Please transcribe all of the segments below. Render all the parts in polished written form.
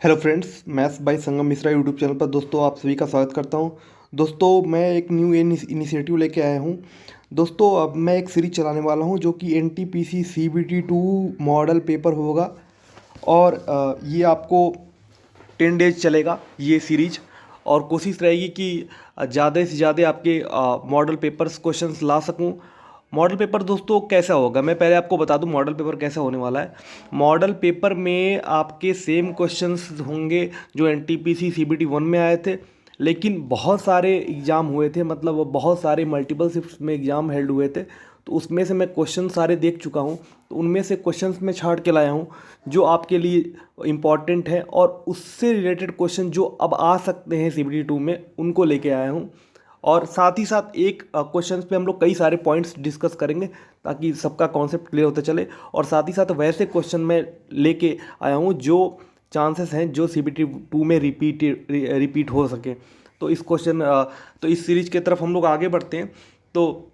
Hello friends, maths by Sangam Mishra YouTube channel पर दोस्तों आप सभी का स्वागत करता हूं। दोस्तों मैं एक न्यू इनिशिएटिव लेके आया हूं। दोस्तों अब मैं एक सीरीज चलाने वाला हूं जो कि एनटीपीसी सीबीटी 2 मॉडल पेपर होगा। और ये आपको 10 डेज चलेगा ये सीरीज। और कोशिश रहेगी कि ज़्यादा से ज़्यादा आपके मॉडल पेपर्स क्वेश्चंस ला सकूं। मॉडल पेपर दोस्तों कैसा होगा, मैं पहले आपको बता दूं मॉडल पेपर कैसा होने वाला है। मॉडल पेपर में आपके सेम क्वेश्चंस होंगे जो एनटीपीसी सीबीटी 1 में आए थे, लेकिन बहुत सारे एग्ज़ाम हुए थे, मतलब वो बहुत सारे मल्टीपल शिफ्ट्स में एग्ज़ाम हेल्ड हुए थे। तो उसमें से मैं क्वेश्चन सारे देख चुका हूँ, तो उनमें से क्वेश्चंस मैं छांट के लाया हूँ जो आपके लिए इम्पॉर्टेंट है, और उससे रिलेटेड क्वेश्चन जो अब आ सकते हैं सीबीटी 2 में उनको लेके आया हूँ। और साथ ही साथ एक क्वेश्चंस पे हम लोग कई सारे पॉइंट्स डिस्कस करेंगे ताकि सबका कॉन्सेप्ट क्लियर होता चले। और साथ ही साथ वैसे क्वेश्चन मैं लेके आया हूँ जो चांसेस हैं जो सीबीटी 2 में रिपीट हो सके। तो इस सीरीज की तरफ हम लोग आगे बढ़ते हैं। तो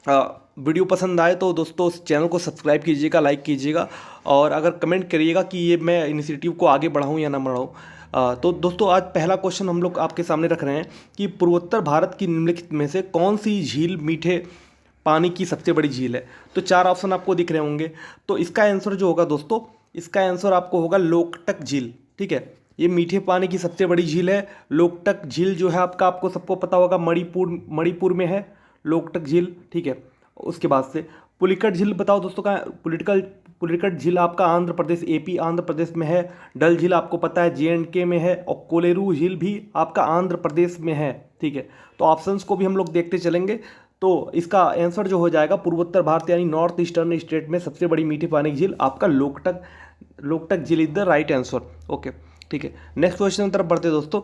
वीडियो पसंद आए तो दोस्तों उस चैनल को सब्सक्राइब कीजिएगा, लाइक कीजिएगा, और अगर कमेंट करिएगा कि ये मैं इनिशिएटिव को आगे बढ़ाऊँ या ना बढ़ाऊँ। तो दोस्तों आज पहला क्वेश्चन हम लोग आपके सामने रख रहे हैं कि पूर्वोत्तर भारत की निम्नलिखित में से कौन सी झील मीठे पानी की सबसे बड़ी झील है। तो चार ऑप्शन आपको दिख रहे होंगे। तो इसका आंसर जो होगा दोस्तों, इसका आंसर आपको होगा लोकटक झील। ठीक है, ये मीठे पानी की सबसे बड़ी झील है। लोकटक झील जो है आपको सबको पता होगा मणिपुर में है लोकटक झील। ठीक है, उसके बाद से पुलिकट झील बताओ दोस्तों कहाँ। पुलिकट झील आपका आंध्र प्रदेश, एपी आंध्र प्रदेश में है। डल झील आपको पता है जेएंडके में है, और कोलेरू झील भी आपका आंध्र प्रदेश में है। ठीक है, तो ऑप्शंस को भी हम लोग देखते चलेंगे। तो इसका आंसर जो हो जाएगा पूर्वोत्तर भारत यानी नॉर्थ ईस्टर्न स्टेट में सबसे बड़ी मीठी पानी की झील आपका लोकटक झील is the right answer. Okay, ठीक है, नेक्स्ट क्वेश्चन की तरफ बढ़ते हैं दोस्तों।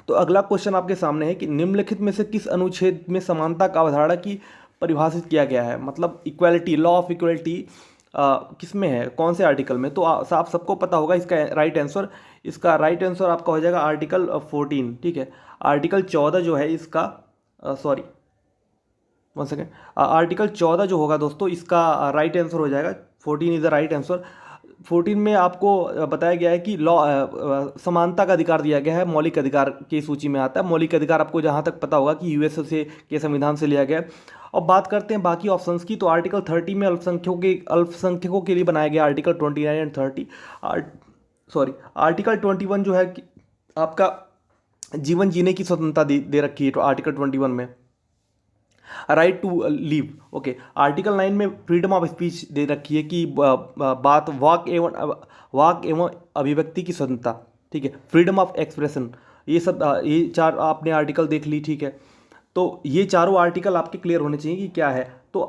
तो अगला क्वेश्चन आपके सामने है कि निम्नलिखित में से किस अनुच्छेद में समानता का अवधारणा की परिभाषित किया गया है। मतलब इक्वालिटी, लॉ ऑफ इक्वालिटी किस में है, कौन से आर्टिकल में। तो आप सबको पता होगा इसका राइट आंसर। इसका राइट आंसर आपका हो जाएगा आर्टिकल 14। ठीक है, आर्टिकल 14 जो है इसका, सॉरी वन सेकेंड, आर्टिकल 14 जो होगा दोस्तों इसका राइट आंसर हो जाएगा। 14 इज द राइट आंसर। 14 में आपको बताया गया है कि लॉ समानता का अधिकार दिया गया है, मौलिक अधिकार की सूची में आता है। मौलिक अधिकार आपको जहाँ तक पता होगा कि यूएस से के संविधान से लिया गया है। अब बात करते हैं बाकी ऑप्शंस की। तो आर्टिकल 30 में अल्पसंख्यकों के लिए बनाया गया आर्टिकल 29 एंड 30। आर्टिकल 21 जो है कि आपका जीवन जीने की स्वतंत्रता दे रखी है। तो आर्टिकल 21 में right to live. Okay, article 9 में फ्रीडम ऑफ स्पीच दे रखी है कि बात वाक एवं अभिव्यक्ति की स्वतंत्रता। ठीक है, फ्रीडम ऑफ एक्सप्रेशन, ये सब ये चार आपने आर्टिकल देख ली। ठीक है, तो ये चारों आर्टिकल आपके क्लियर होने चाहिए कि क्या है। तो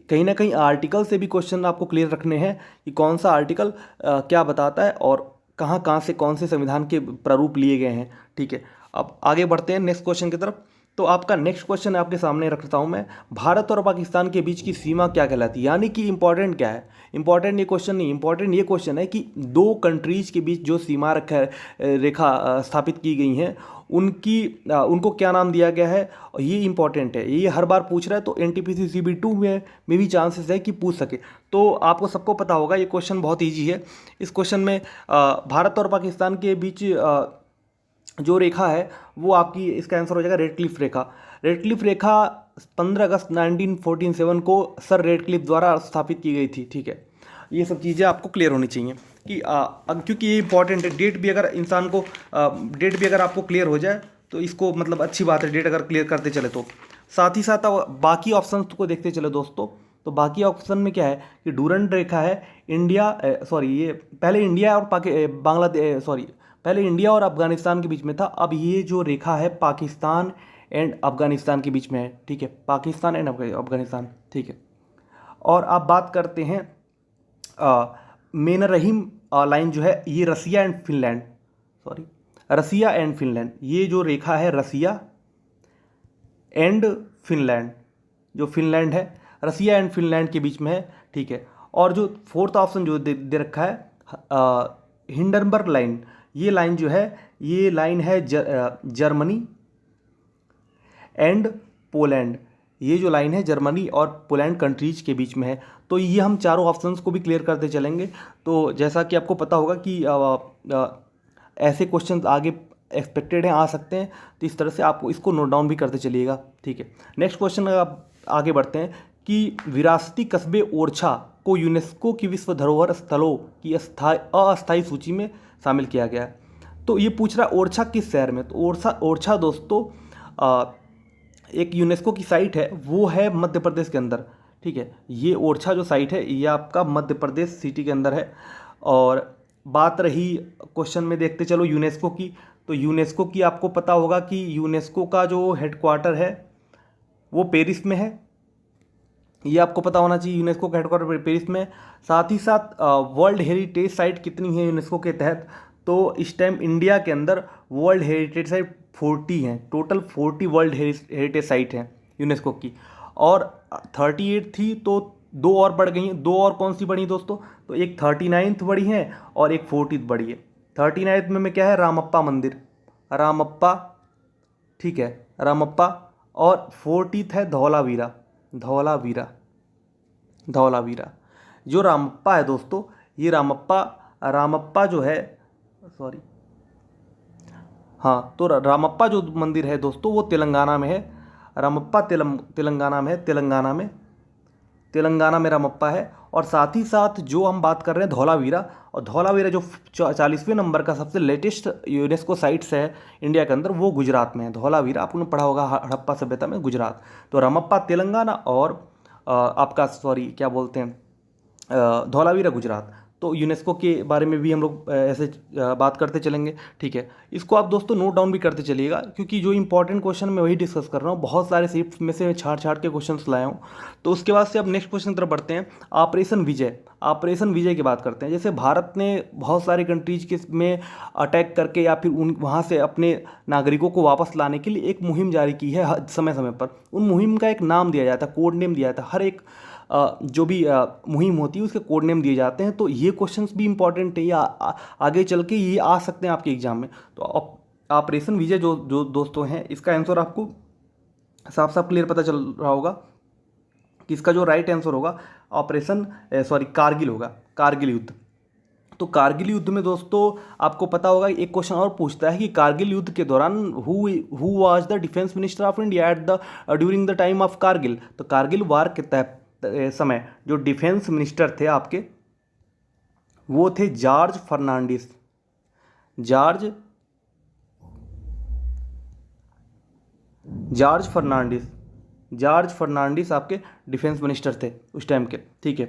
कहीं ना कहीं आर्टिकल से भी क्वेश्चन आपको क्लियर रखने हैं कि कौन सा आर्टिकल क्या बताता है और कहाँ कहाँ से कौन से संविधान के प्रारूप लिए गए हैं। ठीक है, अब आगे बढ़ते हैं नेक्स्ट क्वेश्चन की तरफ। तो आपका नेक्स्ट क्वेश्चन आपके सामने रखता हूँ मैं, भारत और पाकिस्तान के बीच की सीमा क्या कहलाती है, यानी कि इंपॉर्टेंट क्या है। इंपॉर्टेंट ये क्वेश्चन नहीं, इंपॉर्टेंट ये क्वेश्चन है कि दो कंट्रीज के बीच जो सीमा रेखा स्थापित की गई हैं उनको क्या नाम दिया गया है। और ये इंपॉर्टेंट है, ये हर बार पूछ रहा है। तो एनटीपीसी सीबी 2 में भी चांसेस है कि पूछ सके। तो आपको सबको पता होगा ये क्वेश्चन बहुत ईजी है। इस क्वेश्चन में भारत और पाकिस्तान के बीच जो रेखा है वो आपकी, इसका आंसर हो जाएगा रेडक्लिफ रेखा। रेडक्लिफ रेखा 15 अगस्त 1947 को सर रेडक्लिफ द्वारा स्थापित की गई थी। ठीक है, ये सब चीज़ें आपको क्लियर होनी चाहिए कि क्योंकि ये इंपॉर्टेंट है। डेट भी अगर आपको क्लियर हो जाए तो इसको मतलब अच्छी बात है, डेट अगर क्लियर करते चले तो। साथ ही साथ अब बाकी ऑप्शन को देखते चले दोस्तों। तो बाकी ऑप्शन में क्या है कि डूरंड रेखा है, ये पहले इंडिया और बांग्लादेश, पहले इंडिया और अफगानिस्तान के बीच में था। अब ये जो रेखा है पाकिस्तान एंड अफगानिस्तान के बीच में है। ठीक है, पाकिस्तान एंड अफगानिस्तान। ठीक है, और आप बात करते हैं मेनरहीम लाइन जो है ये रसिया एंड फिनलैंड, ये जो रेखा है रसिया एंड फिनलैंड, जो फिनलैंड है रसिया एंड फिनलैंड के बीच में है। ठीक है, और जो फोर्थ ऑप्शन जो दे रखा है हिंडनबर्ग लाइन, ये लाइन जो है ये लाइन है जर्मनी एंड पोलैंड, ये जो लाइन है जर्मनी और पोलैंड कंट्रीज के बीच में है। तो ये हम चारों ऑप्शंस को भी क्लियर करते चलेंगे। तो जैसा कि आपको पता होगा कि ऐसे क्वेश्चन आगे एक्सपेक्टेड हैं, आ सकते हैं। तो इस तरह से आप इसको नोट डाउन भी करते चलिएगा, ठीक है। नेक्स्ट क्वेश्चन आप आगे बढ़ते हैं कि विरासती कस्बे ओरछा को यूनेस्को की विश्व धरोहर स्थलों की अस्थायी सूची में शामिल किया गया है। तो ये पूछ रहा है ओरछा किस शहर में। तो ओरछा दोस्तों एक यूनेस्को की साइट है, वो है मध्य प्रदेश के अंदर, ठीक है। ये ओरछा जो साइट है ये आपका मध्य प्रदेश सिटी के अंदर है। और बात रही क्वेश्चन में, देखते चलो यूनेस्को की। तो यूनेस्को की आपको पता होगा कि यूनेस्को का जो हेडक्वार्टर है वो पेरिस में है, ये आपको पता होना चाहिए। यूनेस्को का हेडक्वार्टर पेरिस में। साथ ही साथ वर्ल्ड हेरिटेज साइट कितनी है यूनेस्को के तहत, तो इस टाइम इंडिया के अंदर वर्ल्ड हेरिटेज साइट 40 हैं, टोटल 40 वर्ल्ड हेरिटेज साइट हैं यूनेस्को की। और 38 थी तो 2 और बढ़ गई हैं। 2 और कौन सी बढ़ी दोस्तों, तो एक 39th बढ़ी है और एक 40th बढ़ी है। 39th में क्या है, रामप्पा मंदिर, रामप्पा, ठीक है, रामप्पा। और 40th है धौलावीरा, धौलावीरा, धौलावीरा। जो रामप्पा है दोस्तों, ये रामप्पा जो है, सॉरी, हाँ, तो रामप्पा जो मंदिर है दोस्तों वो तेलंगाना में है। रामप्पा तेलंगाना में है, तेलंगाना में रामप्पा है। और साथ ही साथ जो हम बात कर रहे हैं धौलावीरा, और धौलावीरा जो 40वें नंबर का सबसे लेटेस्ट यूनेस्को साइट्स है इंडिया के अंदर, वो गुजरात में है। धौलावीरा आपने पढ़ा होगा हड़प्पा सभ्यता में, गुजरात। तो रामप्पा तेलंगाना और आपका, सॉरी, क्या बोलते हैं, धौलावीरा गुजरात। तो यूनेस्को के बारे में भी हम लोग ऐसे बात करते चलेंगे, ठीक है। इसको आप दोस्तों नोट डाउन भी करते चलिएगा, क्योंकि जो इंपॉर्टेंट क्वेश्चन मैं वही डिस्कस कर रहा हूँ। बहुत सारे सीट्स में से छाड़ के क्वेश्चंस लाया हूँ। तो उसके बाद से अब नेक्स्ट क्वेश्चन की तरफ बढ़ते हैं। ऑपरेशन विजय, ऑपरेशन विजय की बात करते हैं। जैसे भारत ने बहुत सारे कंट्रीज के में अटैक करके या फिर वहाँ से अपने नागरिकों को वापस लाने के लिए एक मुहिम जारी की है समय समय पर। उन मुहिम का एक नाम दिया जाता है, कोड नेम दिया जाता है। हर एक जो भी मुहिम होती है उसके कोड नेम दिए जाते हैं। तो ये क्वेश्चंस भी इंपॉर्टेंट है, या आगे चल के ये आ सकते हैं आपके एग्जाम में। तो ऑपरेशन विजय जो दोस्तों हैं, इसका आंसर आपको साफ साफ क्लियर पता चल रहा होगा कि इसका जो राइट आंसर होगा कारगिल होगा, कारगिल युद्ध। तो कारगिल युद्ध में दोस्तों आपको पता होगा, एक क्वेश्चन और पूछता है कि कारगिल युद्ध के दौरान who was the defence minister of India at the during the time of Kargil. तो कारगिल वार के तहत समय जो डिफेंस मिनिस्टर थे आपके, वो थे जॉर्ज फर्नांडिस। जॉर्ज फर्नांडिस आपके डिफेंस मिनिस्टर थे उस टाइम के, ठीक है।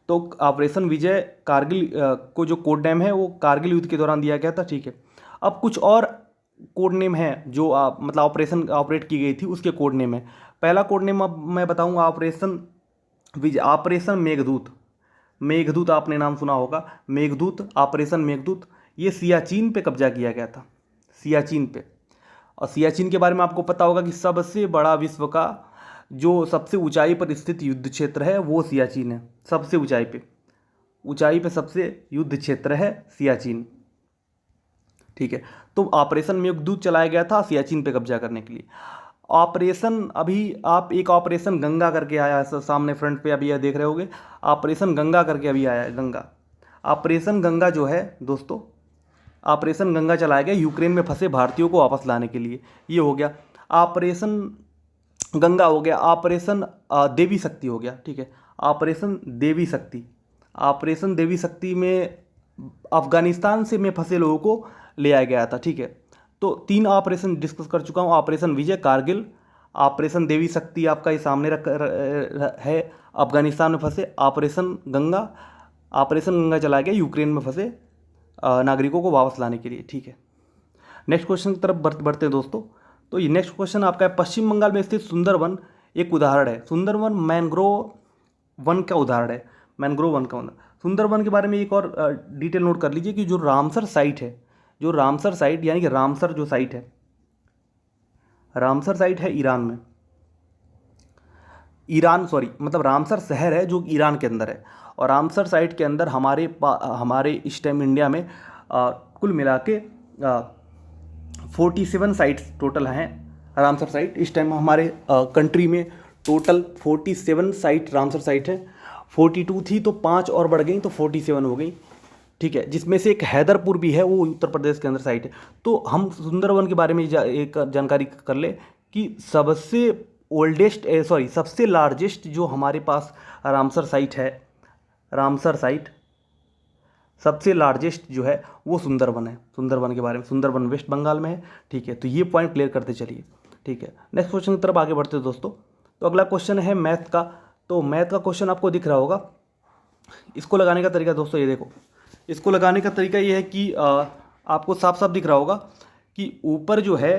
तो ऑपरेशन विजय कारगिल को जो कोड नेम है वो कारगिल युद्ध के दौरान दिया गया था, ठीक है। अब कुछ और कोड नेम है जो मतलब ऑपरेशन ऑपरेट की गई थी उसके कोड नेम है। पहला कोड नेम अब मैं बताऊंगा, ऑपरेशन मेघदूत आपने नाम सुना होगा, मेघदूत, ऑपरेशन मेघदूत। ये सियाचिन पे कब्जा किया गया था, सियाचिन पे। और सियाचिन के बारे में आपको पता होगा कि सबसे बड़ा विश्व का जो सबसे ऊंचाई पर स्थित युद्ध क्षेत्र है वो सियाचिन है। सबसे ऊंचाई पे सबसे युद्ध क्षेत्र है सियाचिन, ठीक है। तो ऑपरेशन मेघदूत चलाया गया था सियाचिन पे कब्जा करने के लिए। ऑपरेशन, अभी आप एक ऑपरेशन गंगा करके आया है, सामने फ्रंट पे अभी यह देख रहे होगे, ऑपरेशन गंगा करके अभी आया है, गंगा। ऑपरेशन गंगा जो है दोस्तों, ऑपरेशन गंगा चलाया गया यूक्रेन में फंसे भारतीयों को वापस लाने के लिए। ये हो गया ऑपरेशन गंगा, हो गया ऑपरेशन देवी शक्ति हो गया, ठीक है। ऑपरेशन देवी शक्ति में अफगानिस्तान से में फंसे लोगों को ले आया गया था, ठीक है। तो 3 ऑपरेशन डिस्कस कर चुका हूँ, ऑपरेशन विजय, कारगिल, ऑपरेशन देवी शक्ति आपका ये सामने है, अफगानिस्तान में फंसे, ऑपरेशन गंगा चलाया गया यूक्रेन में फंसे नागरिकों को वापस लाने के लिए, ठीक है। नेक्स्ट क्वेश्चन की तरफ बढ़ते हैं दोस्तों। तो ये नेक्स्ट क्वेश्चन आपका है, पश्चिम बंगाल में स्थित सुंदरवन एक उदाहरण है। सुंदरवन मैंग्रोव वन का उदाहरण है, मैंग्रोव वन का उदाहरण। सुंदरवन के बारे में एक और डिटेल नोट कर लीजिए कि जो रामसर साइट यानी कि रामसर जो साइट है, रामसर साइट है ईरान में, मतलब रामसर शहर है जो ईरान के अंदर है। और रामसर साइट के अंदर हमारे इस टाइम इंडिया में कुल मिला के 47 साइट्स टोटल हैं रामसर साइट। इस टाइम हमारे कंट्री में टोटल 47 साइट रामसर साइट है। 42 थी तो 5 और बढ़ गई तो 47 हो गई, ठीक है, जिसमें से एक हैदरपुर भी है, वो उत्तर प्रदेश के अंदर साइट है। तो हम सुंदरवन के बारे में एक जानकारी कर ले कि सबसे ओल्डेस्ट सबसे लार्जेस्ट जो हमारे पास रामसर साइट है, रामसर साइट सबसे लार्जेस्ट जो है वो सुंदरवन है। सुंदरवन के बारे में, सुंदरवन वेस्ट बंगाल में है। ठीक है, तो ये पॉइंट क्लियर करते चलिए। ठीक है, नेक्स्ट क्वेश्चन की तरफ आगे बढ़ते हैं दोस्तों। तो अगला क्वेश्चन है मैथ का। तो मैथ का क्वेश्चन आपको दिख रहा होगा। इसको लगाने का तरीका दोस्तों ये देखो, इसको लगाने का तरीका ये है कि आपको साफ साफ दिख रहा होगा कि ऊपर जो है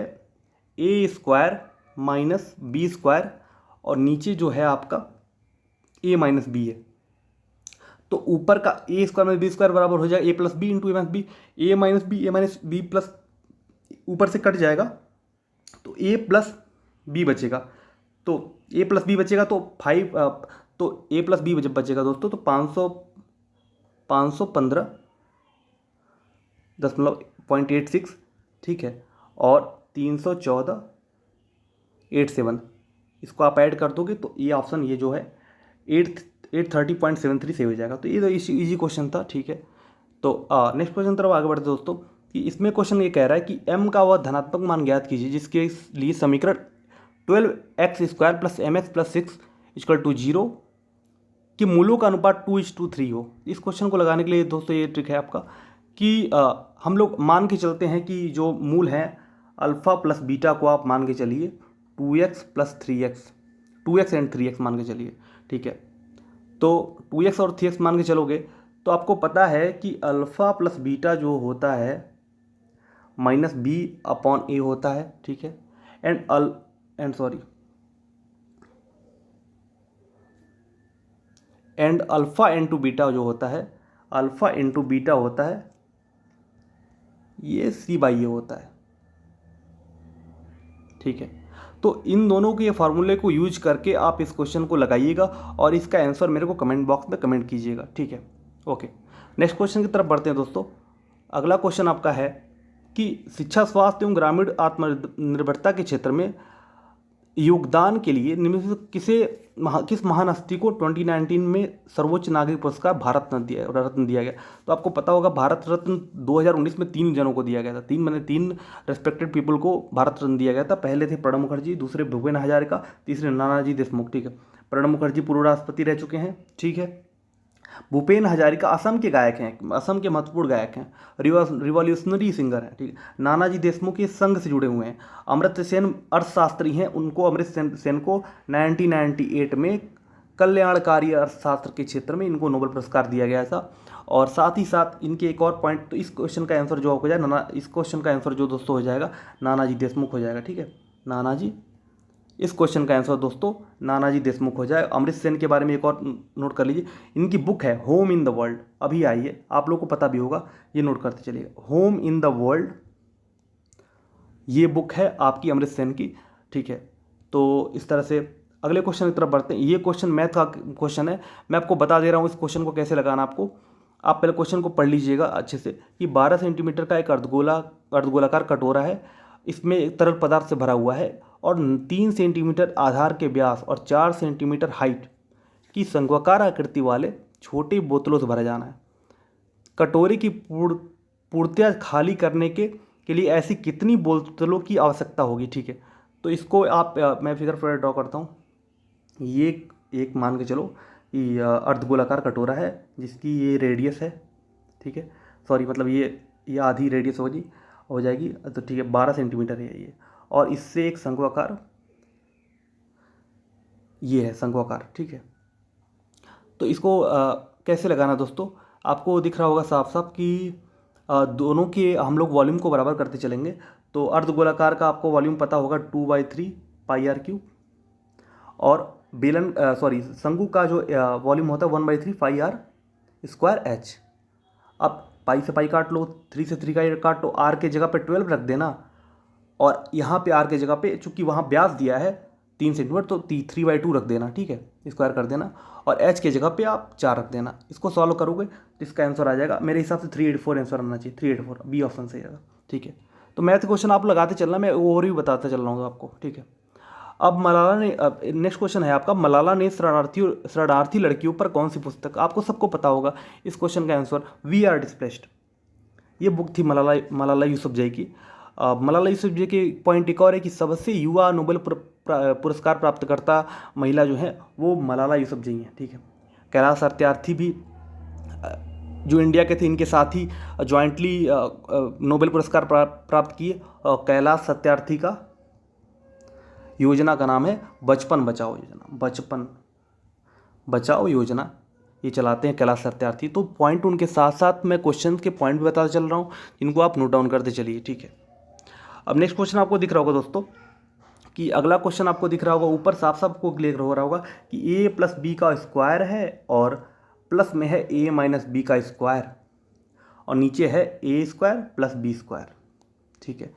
ए स्क्वायर माइनस बी स्क्वायर और नीचे जो है आपका ए माइनस बी है। तो ऊपर का ए स्क्वायर माइनस बी स्क्वायर बराबर हो जाएगा ए प्लस बी इंटू ए माइनस बी। ए माइनस बी प्लस ऊपर से कट जाएगा तो ए प्लस बी बचेगा। तो ए प्लस बी बचेगा तो 5 तो ए प्लस बी जब बचेगा दोस्तों तो 515.86 ठीक है, और 314.87 इसको आप ऐड कर दोगे तो ये ऑप्शन ये जो है 830.73 से हो जाएगा। तो ये तो इजी क्वेश्चन था। ठीक है, तो नेक्स्ट क्वेश्चन तरफ आगे बढ़ते दोस्तों कि इसमें क्वेश्चन ये कह रहा है कि m का वह धनात्मक मान ज्ञात कीजिए जिसके लिए समीकरण 12x² plus mx plus 6 equal to 0 कि मूलों का अनुपात 2:3 हो। इस क्वेश्चन को लगाने के लिए दोस्तों ये ट्रिक है आपका कि हम लोग मान के चलते हैं कि जो मूल हैं अल्फ़ा प्लस बीटा को आप मान के चलिए 2x plus 3x, 2x and 3x मान के चलिए। ठीक है, तो 2x और 3x मान के चलोगे तो आपको पता है कि अल्फ़ा प्लस बीटा जो होता है माइनस बी अपॉन ए होता है। ठीक है, एंड अल्फ़ा इंटू बीटा जो होता है, अल्फ़ा इंटू बीटा होता है ये सी बाई ए होता है। ठीक है, तो इन दोनों के फार्मूले को यूज करके आप इस क्वेश्चन को लगाइएगा और इसका आंसर मेरे को कमेंट बॉक्स में कमेंट कीजिएगा। ठीक है, ओके, नेक्स्ट क्वेश्चन की तरफ बढ़ते हैं दोस्तों। अगला क्वेश्चन आपका है कि शिक्षा, स्वास्थ्य एवं ग्रामीण आत्मनिर्भरता के क्षेत्र में योगदान के लिए निम्न में से किस महान हस्ती को 2019 में सर्वोच्च नागरिक पुरस्कार भारत रत्न दिया गया। तो आपको पता होगा भारत रत्न 2019 में 3 जनों को दिया गया था। 3 रेस्पेक्टेड पीपल को भारत रत्न दिया गया था। पहले थे प्रणब मुखर्जी, दूसरे भूपेन हजारिका, तीसरे नानाजी देशमुख। ठीक है, प्रणब मुखर्जी पूर्व राष्ट्रपति रह चुके हैं। ठीक है, भूपेन हजारिका असम के गायक हैं, असम के महत्वपूर्ण गायक हैं, रिवॉल्यूशनरी सिंगर हैं। ठीक है, नानाजी देशमुख ये संघ से जुड़े हुए हैं। अमर्त्य सेन अर्थशास्त्री हैं, उनको अमृत सेन को 1998 में कल्याणकारी अर्थशास्त्र के क्षेत्र में इनको नोबेल पुरस्कार दिया गया था। और साथ ही साथ इनके एक और पॉइंट, तो इस क्वेश्चन का आंसर जो हो जाएगा इस क्वेश्चन का आंसर जो दोस्तों हो जाएगा नानाजी देशमुख हो जाएगा। ठीक है, नानाजी, इस क्वेश्चन का आंसर दोस्तों नानाजी देशमुख हो जाए। अमृत सेन के बारे में एक और नोट कर लीजिए, इनकी बुक है होम इन द वर्ल्ड, अभी आई है, आप लोग को पता भी होगा, ये नोट करते चलिएगा, होम इन द वर्ल्ड, ये बुक है आपकी अमृत सेन की। ठीक है, तो इस तरह से अगले क्वेश्चन की तरफ बढ़ते हैं। ये क्वेश्चन मैथ का क्वेश्चन है, मैं आपको बता दे रहा हूँ इस क्वेश्चन को कैसे लगाना आपको। आप पहले क्वेश्चन को पढ़ लीजिएगा अच्छे से कि 12 सेंटीमीटर का एक अर्धगोलाकार कटोरा है, इसमें एक तरल पदार्थ से भरा हुआ है और 3 सेंटीमीटर आधार के व्यास और 4 सेंटीमीटर हाइट की शंक्वाकार आकृति वाले छोटी बोतलों से भरा जाना है। कटोरे की पूर्णतया खाली करने के लिए ऐसी कितनी बोतलों की आवश्यकता होगी। ठीक है, तो इसको आप मैं फिगर फ्रेम ड्रॉ करता हूँ। ये एक मान के चलो ये अर्धगोलाकार कटोरा है जिसकी ये रेडियस है। ठीक है, सॉरी मतलब ये आधी रेडियस हो जाएगी। तो ठीक है, 12 सेंटीमीटर है ये, और इससे एक शंक्वाकार ये है शंक्वाकार। ठीक है, तो इसको कैसे लगाना दोस्तों, आपको दिख रहा होगा साफ साफ कि दोनों के हम लोग वॉल्यूम को बराबर करते चलेंगे। तो अर्धगोलाकार का आपको वॉल्यूम पता होगा 2/3 πr3, और शंकु का जो वॉल्यूम होता है 1/3 πr²h। अब पाई से पाई काट लो, 3 से 3 का काट लो, आर के जगह पे 12 रख देना, और यहाँ पे आर के जगह पे चूंकि वहाँ व्यास दिया है 3 सेंटीमीटर तो 3/2 रख देना। ठीक है, स्क्वायर कर देना, और एच के जगह पे आप 4 रख देना। इसको सॉल्व करोगे तो इसका आंसर आ जाएगा, मेरे हिसाब से 384 आंसर आना चाहिए, 384 बी ऑप्शन सही रहेगा। ठीक है, तो मैथ क्वेश्चन आप लगाते चलना, मैं और भी बताता चल रहा हूँ आपको। ठीक है, अब मलाला ने, नेक्स्ट क्वेश्चन है आपका, मलाला ने शरणार्थी लड़कियों पर कौन सी पुस्तक, आपको सबको पता होगा इस क्वेश्चन का आंसर, वी आर डिस्प्लेस्ड। ये बुक थी मलाला यूसुफजई की। मलाला यूसुफजई के पॉइंट एक और है कि सबसे युवा नोबेल पुरस्कार प्राप्तकर्ता महिला जो है वो मलाला यूसुफजई हैं, ठीक है। कैलाश सत्यार्थी भी जो इंडिया के थे, इनके साथ ही जॉइंटली नोबेल पुरस्कार प्राप्त किए। और कैलाश सत्यार्थी का योजना का नाम है बचपन बचाओ योजना, बचपन बचाओ योजना ये चलाते हैं कैलाश सत्यार्थी। तो पॉइंट उनके साथ साथ मैं क्वेश्चन के पॉइंट भी बताता चल रहा हूँ, जिनको आप नोट डाउन करते चलिए, ठीक है। अब नेक्स्ट क्वेश्चन आपको दिख रहा होगा दोस्तों, कि अगला क्वेश्चन आपको दिख रहा होगा, ऊपर साफ साफ को क्लियर हो रहा होगा कि a प्लस बी का स्क्वायर है और प्लस में है a माइनस बी का स्क्वायर, और नीचे है a square plus B square, ठीक है।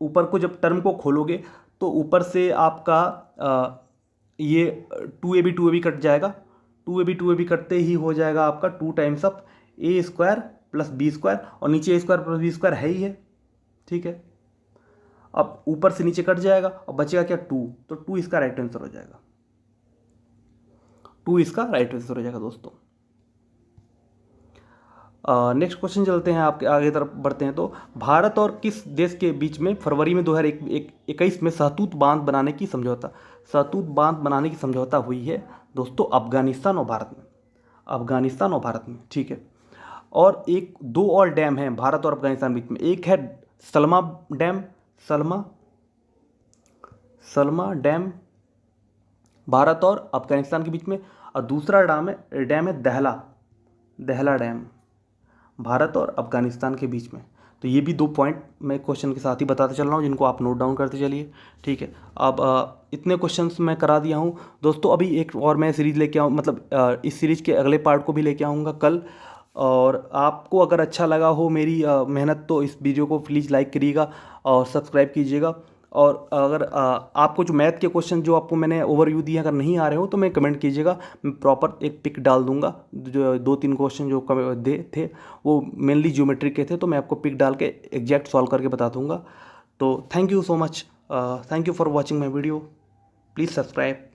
ऊपर को जब टर्म को खोलोगे तो ऊपर से आपका ये 2ab कट जाएगा, 2ab कटते ही हो जाएगा आपका 2 times of a square plus B square, और नीचे a square plus B square है ही है, ठीक है। अब ऊपर से नीचे कट जाएगा और बचेगा क्या 2, तो 2 इसका राइट आंसर हो जाएगा, 2 इसका राइट आंसर हो जाएगा दोस्तों। नेक्स्ट क्वेश्चन चलते हैं, आपके आगे तरफ बढ़ते हैं। तो भारत और किस देश के बीच में फरवरी में 2021 में सहतूत बांध बनाने की समझौता हुई है दोस्तों, अफगानिस्तान और भारत में, ठीक है। और दो और डैम हैं भारत और अफगानिस्तान के बीच में, एक है सलमा डैम भारत और अफगानिस्तान के बीच में, और दूसरा डैम है दहला डैम भारत और अफगानिस्तान के बीच में। तो ये भी 2 पॉइंट मैं क्वेश्चन के साथ ही बताते चल रहा हूँ, जिनको आप नोट डाउन करते चलिए, ठीक है। अब इतने क्वेश्चंस मैं करा दिया हूँ दोस्तों। अभी एक और मैं सीरीज़ लेके आऊँ, मतलब इस सीरीज़ के अगले पार्ट को भी लेके आऊँगा कल। और आपको अगर अच्छा लगा हो मेरी मेहनत, तो इस वीडियो को प्लीज़ लाइक करिएगा और सब्सक्राइब कीजिएगा। और अगर आपको जो मैथ के क्वेश्चन जो आपको मैंने ओवरव्यू दिया अगर नहीं आ रहे हो तो मैं कमेंट कीजिएगा, मैं प्रॉपर एक पिक डाल दूंगा। जो 2-3 क्वेश्चन जो थे वो मेनली ज्योमेट्री के थे, तो मैं आपको पिक डाल के एग्जैक्ट सॉल्व करके बता दूंगा। तो thank you so much, thank you for watching my video, please subscribe.